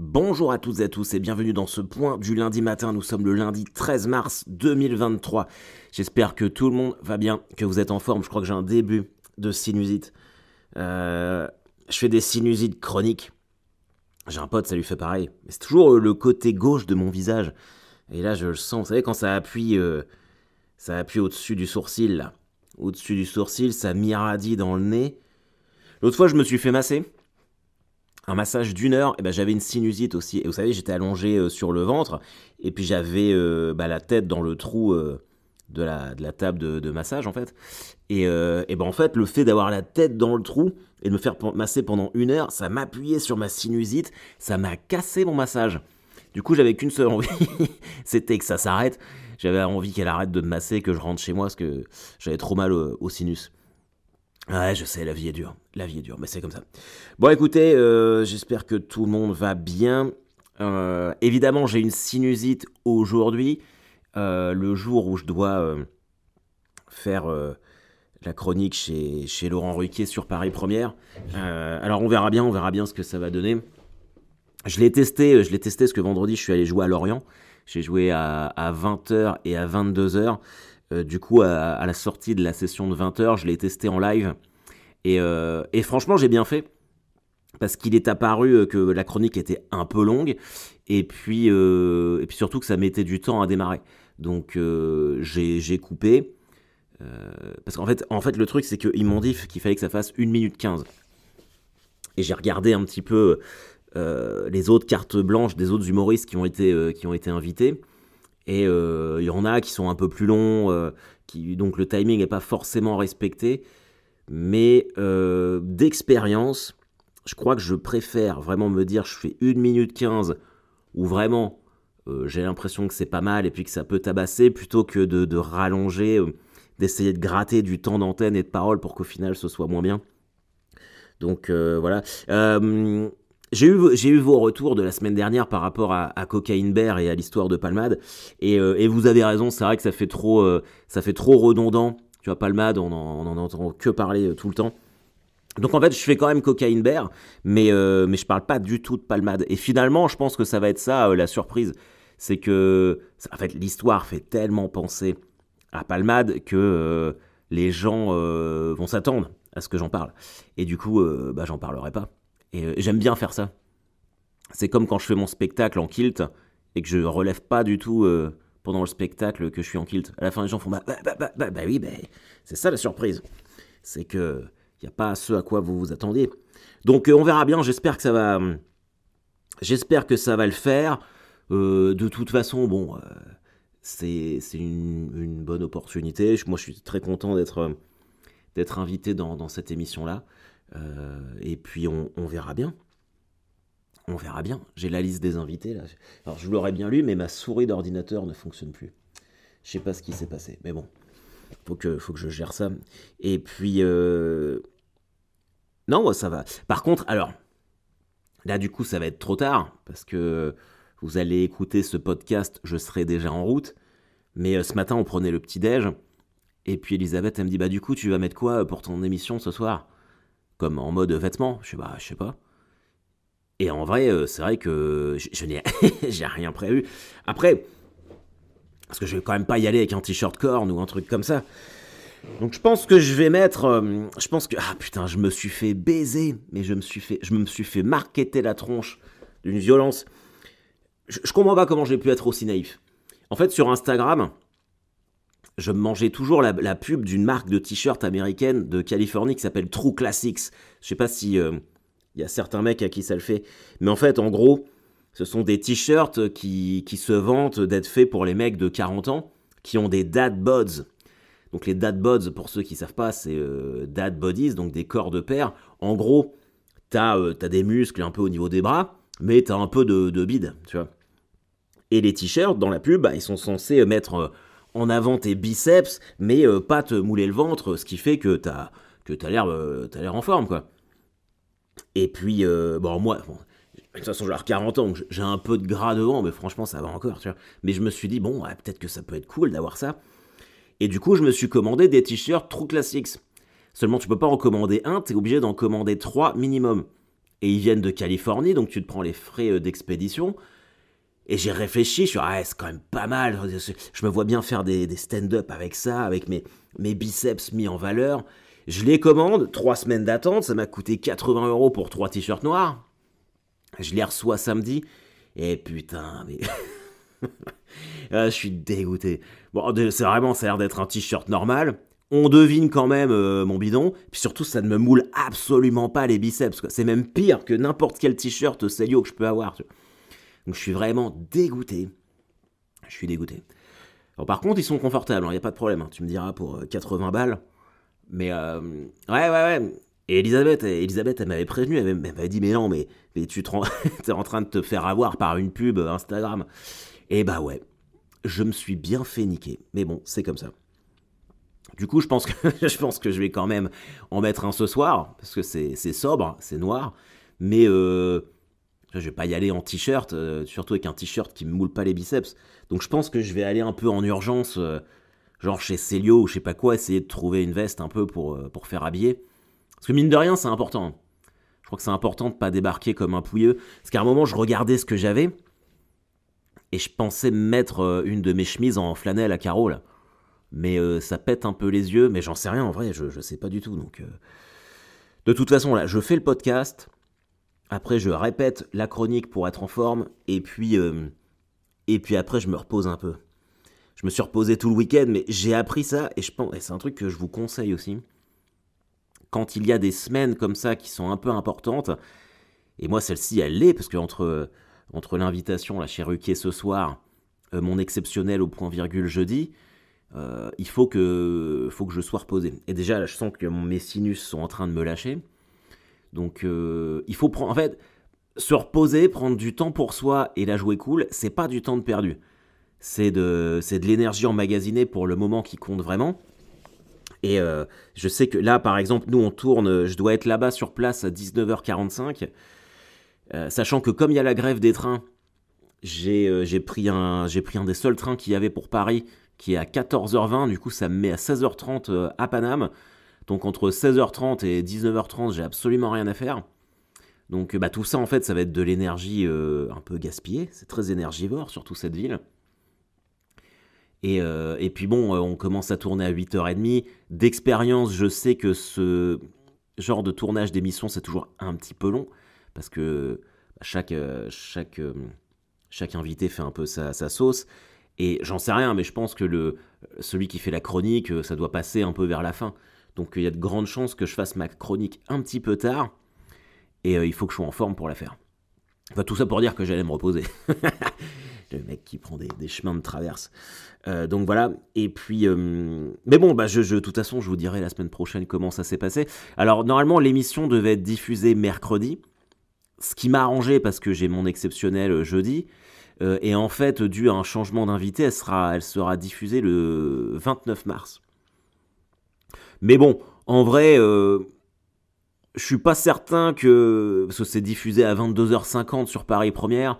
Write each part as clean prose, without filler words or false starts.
Bonjour à toutes et à tous et bienvenue dans ce point du lundi matin. Nous sommes le lundi 13 mars 2023. J'espère que tout le monde va bien, que vous êtes en forme. Je crois que j'ai un début de sinusite. Je fais des sinusites chroniques. J'ai un pote, ça lui fait pareil. Mais c'est toujours le côté gauche de mon visage. Et là, je le sens. Vous savez, quand ça appuie au-dessus du sourcil, là. Au-dessus du sourcil, ça m'irradie dans le nez. L'autre fois, je me suis fait masser. Un massage d'une heure, et ben j'avais une sinusite aussi. Et vous savez, j'étais allongé sur le ventre, et puis j'avais la tête dans le trou de la table de massage, en fait. Et ben en fait, le fait d'avoir la tête dans le trou et de me faire masser pendant une heure, ça m'appuyait sur ma sinusite, ça m'a cassé mon massage. Du coup, j'avais qu'une seule envie, c'était que ça s'arrête. J'avais envie qu'elle arrête de me masser, que je rentre chez moi, parce que j'avais trop mal au sinus. Ouais, je sais, la vie est dure, mais c'est comme ça. Bon, écoutez, j'espère que tout le monde va bien. Évidemment, j'ai une sinusite aujourd'hui, le jour où je dois faire la chronique chez Laurent Ruquier sur Paris Première. Alors, on verra bien ce que ça va donner. Je l'ai testé parce que vendredi, je suis allé jouer à Lorient. J'ai joué à 20h et à 22h. Du coup, à la sortie de la session de 20h, je l'ai testé en live. Et franchement, j'ai bien fait. Parce qu'il est apparu que la chronique était un peu longue. Et puis surtout que ça mettait du temps à démarrer. Donc, j'ai coupé. Parce qu'en fait, le truc, c'est qu'ils m'ont dit qu'il fallait que ça fasse 1 minute 15. Et j'ai regardé un petit peu les autres cartes blanches des autres humoristes qui ont été invités. Et il y en a qui sont un peu plus longs, donc le timing n'est pas forcément respecté. Mais d'expérience, je crois que je préfère vraiment me dire je fais 1 minute 15 où vraiment j'ai l'impression que c'est pas mal et puis que ça peut tabasser plutôt que de rallonger, d'essayer de gratter du temps d'antenne et de parole pour qu'au final ce soit moins bien. Donc voilà. J'ai eu vos retours de la semaine dernière par rapport à Cocaine Bear et à l'histoire de Palmade. Et vous avez raison, c'est vrai que ça fait trop redondant. Tu vois, Palmade, on en entend que parler tout le temps. Donc en fait, je fais quand même Cocaine Bear, mais je parle pas du tout de Palmade. Et finalement, je pense que ça va être ça, la surprise. C'est que, en fait, l'histoire fait tellement penser à Palmade que les gens vont s'attendre à ce que j'en parle. Et du coup, j'en parlerai pas. Et j'aime bien faire ça. C'est comme quand je fais mon spectacle en kilt et que je relève pas du tout pendant le spectacle que je suis en kilt. À la fin, les gens font oui, c'est ça la surprise. C'est que y a pas ce à quoi vous vous attendiez. Donc on verra bien. J'espère que ça va le faire. De toute façon, bon, c'est une bonne opportunité. Moi, je suis très content d'être invité dans cette émission-là. Et puis on verra bien. On verra bien. J'ai la liste des invités là. Alors je l'aurais bien lu, mais ma souris d'ordinateur ne fonctionne plus. Je sais pas ce qui s'est passé, mais bon, faut que je gère ça. Et puis non, moi, ça va. Par contre, alors là du coup ça va être trop tard parce que vous allez écouter ce podcast, je serai déjà en route. Mais ce matin on prenait le petit déj et puis Elisabeth elle me dit du coup tu vas mettre quoi pour ton émission ce soir? Comme en mode vêtements. Je sais pas. Et en vrai, c'est vrai que je n'ai j'ai rien prévu. Après, parce que je vais quand même pas y aller avec un t-shirt corne ou un truc comme ça. Donc je pense que je vais mettre... ah putain, je me suis fait baiser, mais je me suis fait marketer la tronche d'une violence. Je comprends pas comment j'ai pu être aussi naïf. En fait, sur Instagram, je me mangeais toujours la pub d'une marque de t-shirt américaine de Californie qui s'appelle True Classics. Je sais pas si y a certains mecs à qui ça le fait. Mais en fait, en gros, ce sont des t-shirts qui se vantent d'être faits pour les mecs de 40 ans qui ont des dad bods. Donc les dad bods, pour ceux qui savent pas, c'est dad bodies, donc des corps de père. En gros, t'as des muscles un peu au niveau des bras, mais t'as un peu de bide, tu vois. Et les t-shirts, dans la pub, ils sont censés mettre en avant tes biceps, mais pas te mouler le ventre, ce qui fait que t'as l'air en forme, quoi. Et puis, moi, de toute façon, j'ai 40 ans, donc j'ai un peu de gras devant, mais franchement, ça va encore, tu vois. Mais je me suis dit, bon, peut-être que ça peut être cool d'avoir ça. Et du coup, je me suis commandé des t-shirts True Classics. Seulement, tu peux pas en commander un, t'es obligé d'en commander 3 minimum. et ils viennent de Californie, donc tu te prends les frais d'expédition. Et j'ai réfléchi, je suis c'est quand même pas mal. Je me vois bien faire des stand-up avec ça, avec mes biceps mis en valeur. Je les commande, 3 semaines d'attente, ça m'a coûté 80 € pour 3 t-shirts noirs. Je les reçois samedi, et putain, mais... je suis dégoûté. Bon, c'est vraiment, ça a l'air d'être un t-shirt normal. On devine quand même mon bidon. Puis surtout, ça ne me moule absolument pas les biceps, quoi. C'est même pire que n'importe quel t-shirt Célio que je peux avoir, tu vois. Donc je suis vraiment dégoûté. Je suis dégoûté. Alors, par contre, ils sont confortables, il n'y a pas de problème. Tu me diras pour 80 balles. Mais ouais. Et Elisabeth, elle m'avait prévenu, elle m'avait dit, mais non, mais tu t'es en train de te faire avoir par une pub Instagram. Et bah ouais, je me suis bien fait niquer. Mais bon, c'est comme ça. Du coup, je pense que je vais quand même en mettre un ce soir, parce que c'est sobre, c'est noir. Mais je vais pas y aller en t-shirt, surtout avec un t-shirt qui me moule pas les biceps. Donc je pense que je vais aller un peu en urgence, genre chez Célio ou je sais pas quoi, essayer de trouver une veste un peu pour faire habiller. Parce que mine de rien, c'est important. Je crois que c'est important de pas débarquer comme un pouilleux. Parce qu'à un moment, je regardais ce que j'avais, et je pensais mettre une de mes chemises en flanelle à carreaux, là. Mais ça pète un peu les yeux, mais j'en sais rien en vrai, je sais pas du tout. Donc, de toute façon, là, je fais le podcast. Après, je répète la chronique pour être en forme. Et puis après, je me repose un peu. Je me suis reposé tout le week-end, mais j'ai appris ça. Et je pense, et c'est un truc que je vous conseille aussi. Quand il y a des semaines comme ça qui sont un peu importantes, et moi celle-ci, elle l'est, parce que entre l'invitation là, chez Ruquier ce soir, mon exceptionnel au point virgule jeudi, il faut que je sois reposé. Et déjà, là, je sens que mes sinus sont en train de me lâcher. Donc, il faut prendre... En fait, se reposer, prendre du temps pour soi et la jouer cool, c'est pas du temps de perdu. C'est de l'énergie emmagasinée pour le moment qui compte vraiment. Et je sais que là, par exemple, nous, on tourne... Je dois être là-bas sur place à 19h45. Sachant que comme il y a la grève des trains, j'ai pris un des seuls trains qu'il y avait pour Paris, qui est à 14h20, du coup ça me met à 16h30 à Paname. Donc entre 16h30 et 19h30, j'ai absolument rien à faire. Donc tout ça en fait, ça va être de l'énergie un peu gaspillée, c'est très énergivore, surtout cette ville. Et puis bon, on commence à tourner à 8h30. D'expérience, je sais que ce genre de tournage d'émission, c'est toujours un petit peu long, parce que chaque invité fait un peu sa sauce. Et j'en sais rien, mais je pense que celui qui fait la chronique, ça doit passer un peu vers la fin. Donc il y a de grandes chances que je fasse ma chronique un petit peu tard. Et il faut que je sois en forme pour la faire. Enfin, tout ça pour dire que j'allais me reposer. Le mec qui prend des chemins de traverse. Donc voilà. Et puis... mais bon, de toute façon, je vous dirai la semaine prochaine comment ça s'est passé. Alors, normalement, l'émission devait être diffusée mercredi. Ce qui m'a arrangé parce que j'ai mon exceptionnel jeudi. Et en fait, dû à un changement d'invité, elle sera diffusée le 29 mars. Mais bon, en vrai, je suis pas certain que... Parce que c'est diffusé à 22h50 sur Paris Première.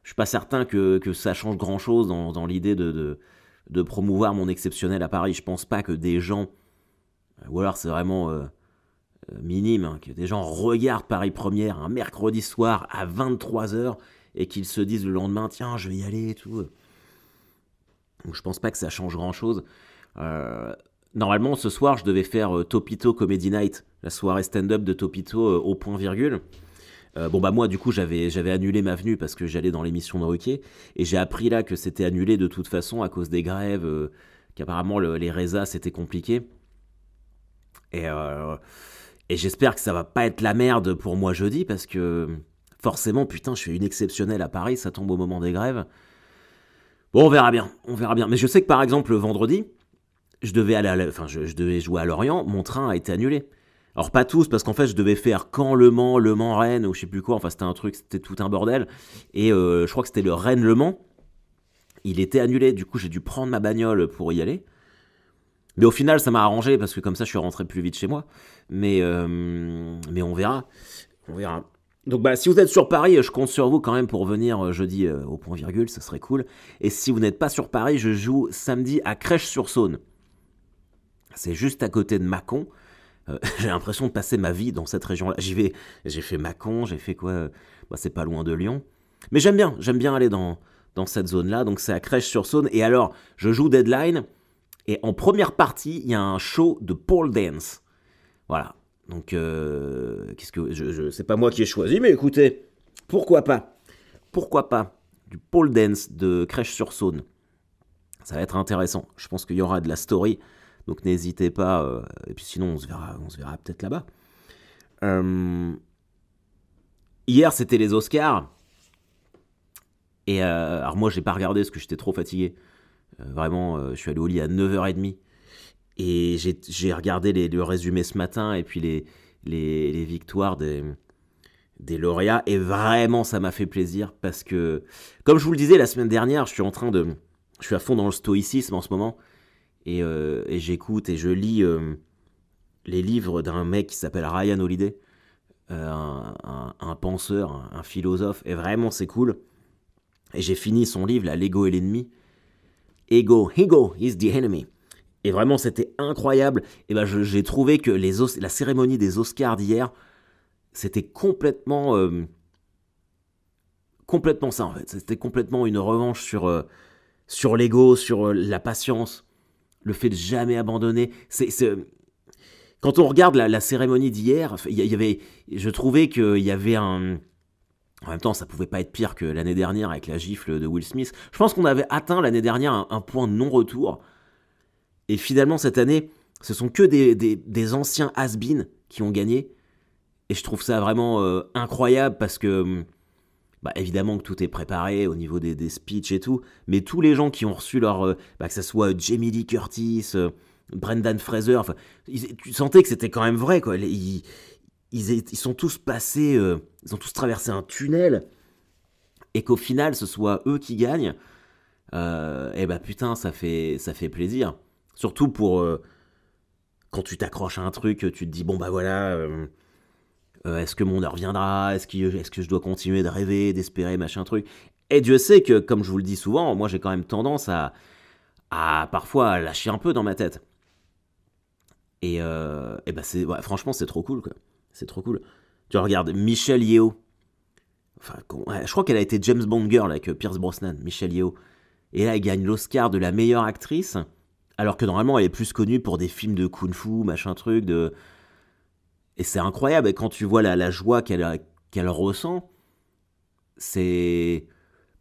Je suis pas certain que ça change grand-chose dans l'idée de promouvoir mon exceptionnel à Paris. Je pense pas que des gens... Ou alors c'est vraiment minime, hein, que des gens regardent Paris Première un mercredi soir à 23h... et qu'ils se disent le lendemain, tiens, je vais y aller et tout. Donc je pense pas que ça change grand-chose. Normalement, ce soir, je devais faire Topito Comedy Night, la soirée stand-up de Topito au point virgule. Moi, du coup, j'avais annulé ma venue parce que j'allais dans l'émission de Ruquier, et j'ai appris là que c'était annulé de toute façon à cause des grèves, qu'apparemment les résas, c'était compliqué. Et j'espère que ça va pas être la merde pour moi jeudi, parce que... Forcément, putain, je fais une exceptionnelle à Paris, ça tombe au moment des grèves. Bon, on verra bien. Mais je sais que par exemple, le vendredi, je devais jouer à Lorient, mon train a été annulé. Alors pas tous, parce qu'en fait, je devais faire Le Mans, Rennes, ou je sais plus quoi, enfin c'était tout un bordel. Et je crois que c'était le Rennes-Le Mans. Il était annulé, du coup j'ai dû prendre ma bagnole pour y aller. Mais au final, ça m'a arrangé, parce que comme ça, je suis rentré plus vite chez moi. Mais on verra. Donc si vous êtes sur Paris, je compte sur vous quand même pour venir jeudi au point virgule, ça serait cool. Et si vous n'êtes pas sur Paris, je joue samedi à Crèche-sur-Saône. C'est juste à côté de Mâcon. J'ai l'impression de passer ma vie dans cette région-là. J'y vais, j'ai fait Mâcon, j'ai fait quoi bah, c'est pas loin de Lyon. Mais j'aime bien aller dans cette zone-là. Donc c'est à Crèche-sur-Saône. Et alors, je joue Deadline. Et en première partie, il y a un show de pole dance. Voilà. Donc, qu'est-ce que c'est pas moi qui ai choisi, mais écoutez, pourquoi pas? Pourquoi pas du pole dance de Crèche-sur-Saône? Ça va être intéressant. Je pense qu'il y aura de la story. Donc n'hésitez pas. Et puis sinon, on se verra peut-être là-bas. Hier, c'était les Oscars. Et alors moi, j'ai pas regardé parce que j'étais trop fatigué. Vraiment, je suis allé au lit à 9h30. Et j'ai regardé le résumé ce matin et puis les victoires des lauréats. Et vraiment, ça m'a fait plaisir parce que, comme je vous le disais la semaine dernière, je suis à fond dans le stoïcisme en ce moment. Et j'écoute et je lis les livres d'un mec qui s'appelle Ryan Holiday, un penseur, un philosophe. Et vraiment, c'est cool. Et j'ai fini son livre, là, L'ego est l'ennemi. Ego is the enemy. Et vraiment, c'était incroyable. Et ben, j'ai trouvé que la cérémonie des Oscars d'hier, c'était complètement ça, en fait. C'était complètement une revanche sur l'ego, sur la patience, le fait de jamais abandonner. Quand on regarde la cérémonie d'hier, je trouvais qu'il y avait un... En même temps, ça pouvait pas être pire que l'année dernière avec la gifle de Will Smith. Je pense qu'on avait atteint l'année dernière un point de non-retour. Et finalement, cette année, ce sont que des anciens has-been qui ont gagné. Et je trouve ça vraiment incroyable parce que, bah, évidemment que tout est préparé au niveau des speeches et tout. Mais tous les gens qui ont reçu que ce soit Jamie Lee Curtis, Brendan Fraser, enfin, tu sentais que c'était quand même vrai, quoi. Ils sont tous passés, ils ont tous traversé un tunnel, et qu'au final, ce soit eux qui gagnent, et bah putain, ça fait plaisir. Surtout pour quand tu t'accroches à un truc, tu te dis, bon bah voilà, est-ce que mon heure viendra, est-ce que je dois continuer de rêver, d'espérer, machin truc. Et Dieu sait que, comme je vous le dis souvent, moi j'ai quand même tendance à parfois lâcher un peu dans ma tête. Et bah franchement, c'est trop cool, quoi. C'est trop cool. Tu regardes Michelle Yeoh. Enfin, je crois qu'elle a été James Bond Girl avec Pierce Brosnan, Michelle Yeoh. Et là, elle gagne l'Oscar de la meilleure actrice, alors que normalement, elle est plus connue pour des films de kung-fu, machin truc. Et c'est incroyable. Et quand tu vois la joie qu'elle ressent, c'est...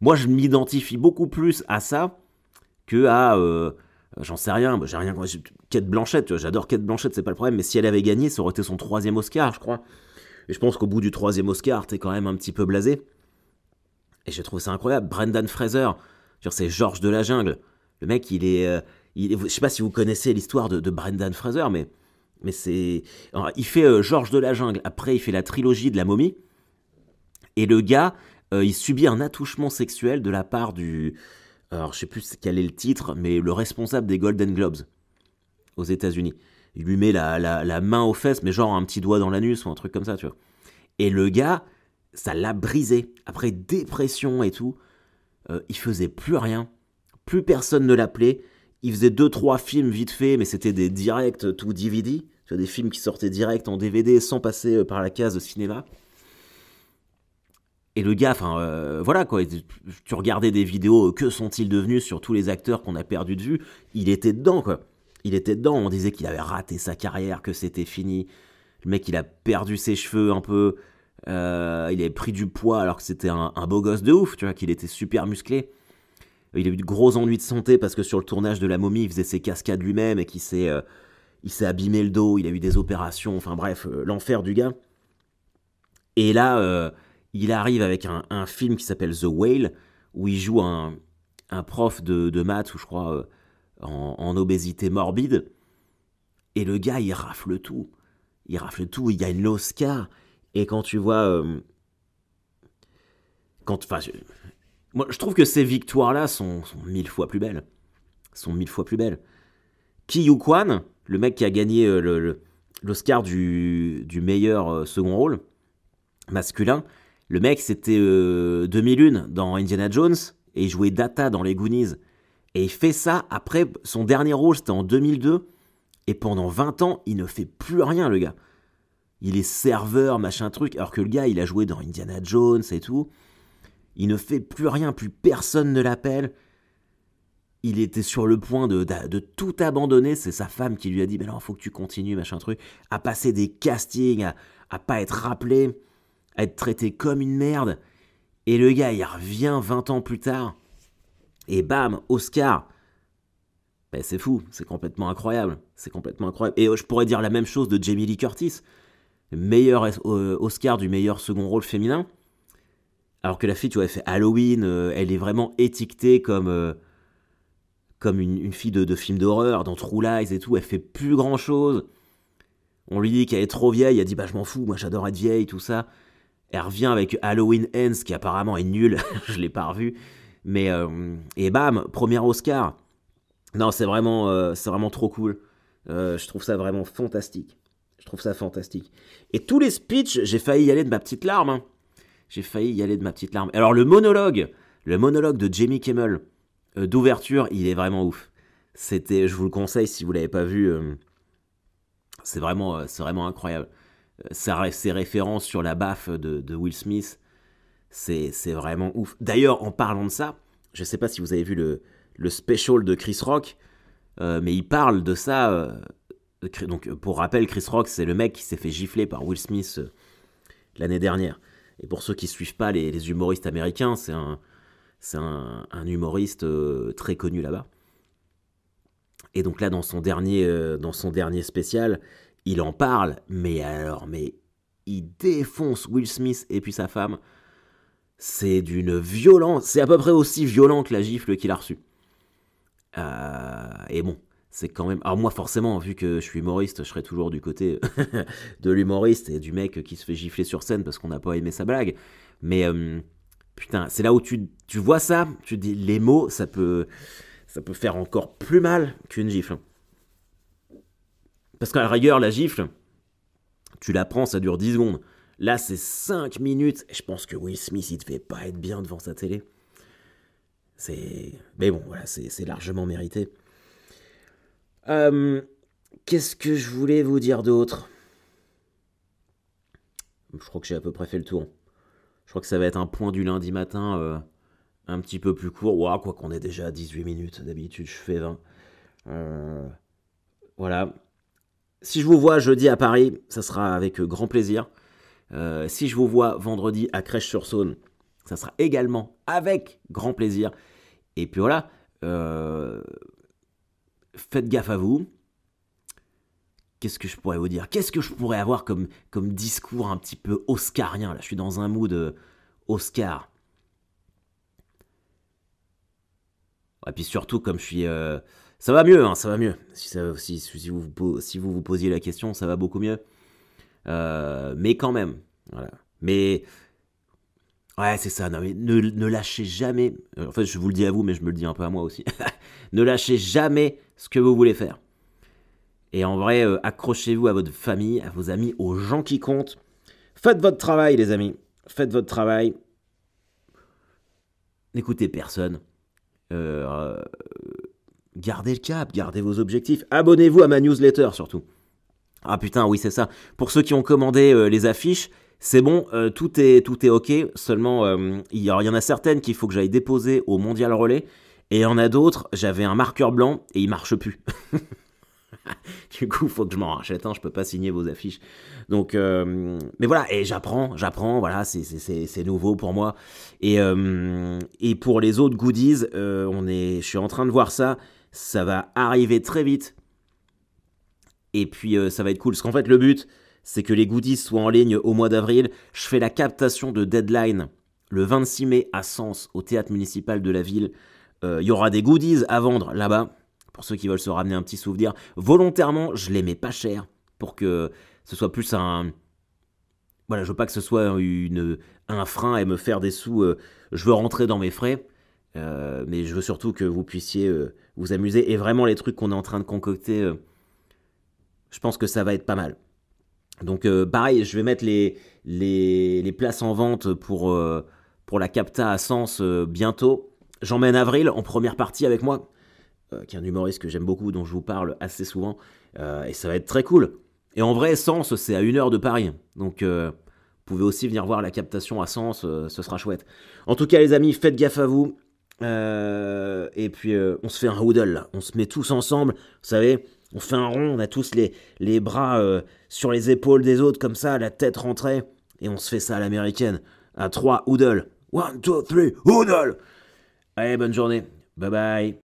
Moi, je m'identifie beaucoup plus à ça que à... j'en sais rien, j'ai rien. Cate Blanchett, tu vois, j'adore Cate Blanchett, c'est pas le problème, mais si elle avait gagné, ça aurait été son 3e Oscar, je crois. Et je pense qu'au bout du 3e Oscar, t'es quand même un petit peu blasé. Et j'ai trouvé ça incroyable. Brendan Fraser, c'est Georges de la Jungle. Le mec, je sais pas si vous connaissez l'histoire de Brendan Fraser, mais c'est... Alors, il fait Georges de la Jungle, après il fait la trilogie de la momie, et le gars, il subit un attouchement sexuel de la part du... Alors, je sais plus quel est le titre, mais le responsable des Golden Globes aux États-Unis. Il lui met la main aux fesses, mais genre un petit doigt dans l'anus ou un truc comme ça, tu vois. Et le gars, ça l'a brisé. Après dépression et tout, il faisait plus rien. Plus personne ne l'appelait. Il faisait 2-3 films vite fait, mais c'était des directs tout DVD. Tu vois, des films qui sortaient direct en DVD sans passer par la case de cinéma. Et le gars, enfin, voilà quoi, tu regardais des vidéos, que sont-ils devenus sur tous les acteurs qu'on a perdu de vue, il était dedans quoi. Il était dedans, on disait qu'il avait raté sa carrière, que c'était fini. Le mec, il a perdu ses cheveux un peu, il avait pris du poids alors que c'était un beau gosse de ouf, tu vois, qu'il était super musclé. Il a eu de gros ennuis de santé parce que sur le tournage de La Momie, il faisait ses cascades lui-même et il s'est abîmé le dos, il a eu des opérations, enfin bref, l'enfer du gars. Et là... il arrive avec un film qui s'appelle The Whale, où il joue un prof de maths, ou je crois, en obésité morbide. Et le gars, il rafle tout. Il rafle tout, il gagne l'Oscar. Et quand tu vois... moi, je trouve que ces victoires-là sont 1000 fois plus belles. Sont 1000 fois plus belles. Ki Yu Kwan, le mec qui a gagné l'Oscar du meilleur second rôle, masculin, le mec, c'était 2001 dans Indiana Jones, et il jouait Data dans les Goonies. Et il fait ça après, son dernier rôle, c'était en 2002, Et pendant 20 ans, il ne fait plus rien, le gars. Il est serveur, machin truc, alors que le gars, il a joué dans Indiana Jones et tout. Il ne fait plus rien, plus personne ne l'appelle. Il était sur le point de tout abandonner. C'est sa femme qui lui a dit, mais non, faut que tu continues, machin truc. À passer des castings, à pas être rappelé, à être traité comme une merde. Et le gars, il revient 20 ans plus tard. Et bam, Oscar. Ben, c'est fou, c'est complètement incroyable. C'est complètement incroyable. Et je pourrais dire la même chose de Jamie Lee Curtis. Meilleur Oscar du meilleur second rôle féminin. Alors que la fille, tu vois, elle fait Halloween. Elle est vraiment étiquetée comme une fille de film d'horreur, dans True Lies et tout. Elle fait plus grand chose. On lui dit qu'elle est trop vieille. Elle dit, bah je m'en fous, moi j'adore être vieille, tout ça. Elle revient avec Halloween Ends, qui apparemment est nul. Je l'ai pas revu. Mais, et bam, premier Oscar. Non, c'est vraiment trop cool. Je trouve ça vraiment fantastique. Je trouve ça fantastique. Et tous les speeches, j'ai failli y aller de ma petite larme. Hein. J'ai failli y aller de ma petite larme. Alors le monologue de Jimmy Kimmel d'ouverture, il est vraiment ouf. Je vous le conseille si vous l'avez pas vu. C'est vraiment incroyable. Ses références sur la baffe de Will Smith, c'est vraiment ouf. D'ailleurs, en parlant de ça, je sais pas si vous avez vu le special de Chris Rock, mais il parle de ça. Donc, pour rappel, Chris Rock, c'est le mec qui s'est fait gifler par Will Smith l'année dernière. Et pour ceux qui suivent pas les humoristes américains, c'est un humoriste très connu là-bas. Et donc là, dans son dernier spécial, il en parle, mais il défonce Will Smith et puis sa femme. C'est d'une violence, c'est à peu près aussi violent que la gifle qu'il a reçue. Et bon, c'est quand même... Alors moi, forcément, vu que je suis humoriste, je serai toujours du côté de l'humoriste et du mec qui se fait gifler sur scène parce qu'on n'a pas aimé sa blague. Mais putain, c'est là où tu vois ça, tu te dis, les mots, ça peut faire encore plus mal qu'une gifle. Parce qu'à la rigueur, la gifle, tu la prends, ça dure 10 secondes. Là, c'est 5 minutes. Et je pense que Will Smith, il devait pas être bien devant sa télé. Mais bon, voilà, c'est largement mérité. Qu'est-ce que je voulais vous dire d'autre? Je crois que j'ai à peu près fait le tour. Je crois que ça va être un point du lundi matin un petit peu plus court. Ouah, quoi qu'on est déjà à 18 minutes. D'habitude, je fais 20. Voilà. Si je vous vois jeudi à Paris, ça sera avec grand plaisir. Si je vous vois vendredi à Crèche-sur-Saône, ça sera également avec grand plaisir. Et puis voilà, faites gaffe à vous. Qu'est-ce que je pourrais vous dire? Qu'est-ce que je pourrais avoir comme discours un petit peu oscarien? Là, je suis dans un mood Oscar. Et puis surtout, comme je suis... ça va mieux, hein, ça va mieux. Si vous vous posiez la question, ça va beaucoup mieux. Mais quand même, voilà. Mais... Ouais, c'est ça. Non, mais ne lâchez jamais... en fait, je vous le dis à vous, mais je me le dis un peu à moi aussi. Ne lâchez jamais ce que vous voulez faire. Et en vrai, accrochez-vous à votre famille, à vos amis, aux gens qui comptent. Faites votre travail, les amis. Faites votre travail. N'écoutez personne. Gardez le cap, gardez vos objectifs. Abonnez-vous à ma newsletter, surtout. Ah putain, oui, c'est ça. Pour ceux qui ont commandé les affiches, c'est bon, tout est ok. Seulement, il y en a certaines qu'il faut que j'aille déposer au Mondial Relais. Et il y en a d'autres, j'avais un marqueur blanc et il marche plus. Du coup, il faut que je m'en rachète un, je peux pas signer vos affiches. Donc, mais voilà, et j'apprends, voilà, c'est nouveau pour moi. Et pour les autres goodies, je suis en train de voir ça va arriver très vite. Et puis, ça va être cool, parce qu'en fait, le but, c'est que les goodies soient en ligne au mois d'avril. Je fais la captation de Deadline le 26 mai à Sens, au théâtre municipal de la ville. Il y aura des goodies à vendre là-bas. Pour ceux qui veulent se ramener un petit souvenir, volontairement, je les mets pas cher pour que ce soit plus un... Voilà, je veux pas que ce soit un frein et me faire des sous. Je veux rentrer dans mes frais, mais je veux surtout que vous puissiez vous amuser. Et vraiment, les trucs qu'on est en train de concocter, je pense que ça va être pas mal. Donc, pareil, je vais mettre les places en vente pour la capta à Sens bientôt. J'emmène Avril en première partie avec moi. qui est un humoriste que j'aime beaucoup, dont je vous parle assez souvent, et ça va être très cool. Et en vrai, Sens, c'est à 1 heure de Paris, donc vous pouvez aussi venir voir la captation à Sens, ce sera chouette. En tout cas, les amis, faites gaffe à vous, et puis on se fait un hoodle, là. On se met tous ensemble, vous savez, on fait un rond, on a tous les bras sur les épaules des autres, comme ça, la tête rentrée, et on se fait ça à l'américaine, à 3 hoodle. 1, 2, 3, hoodle! Allez, bonne journée, bye bye.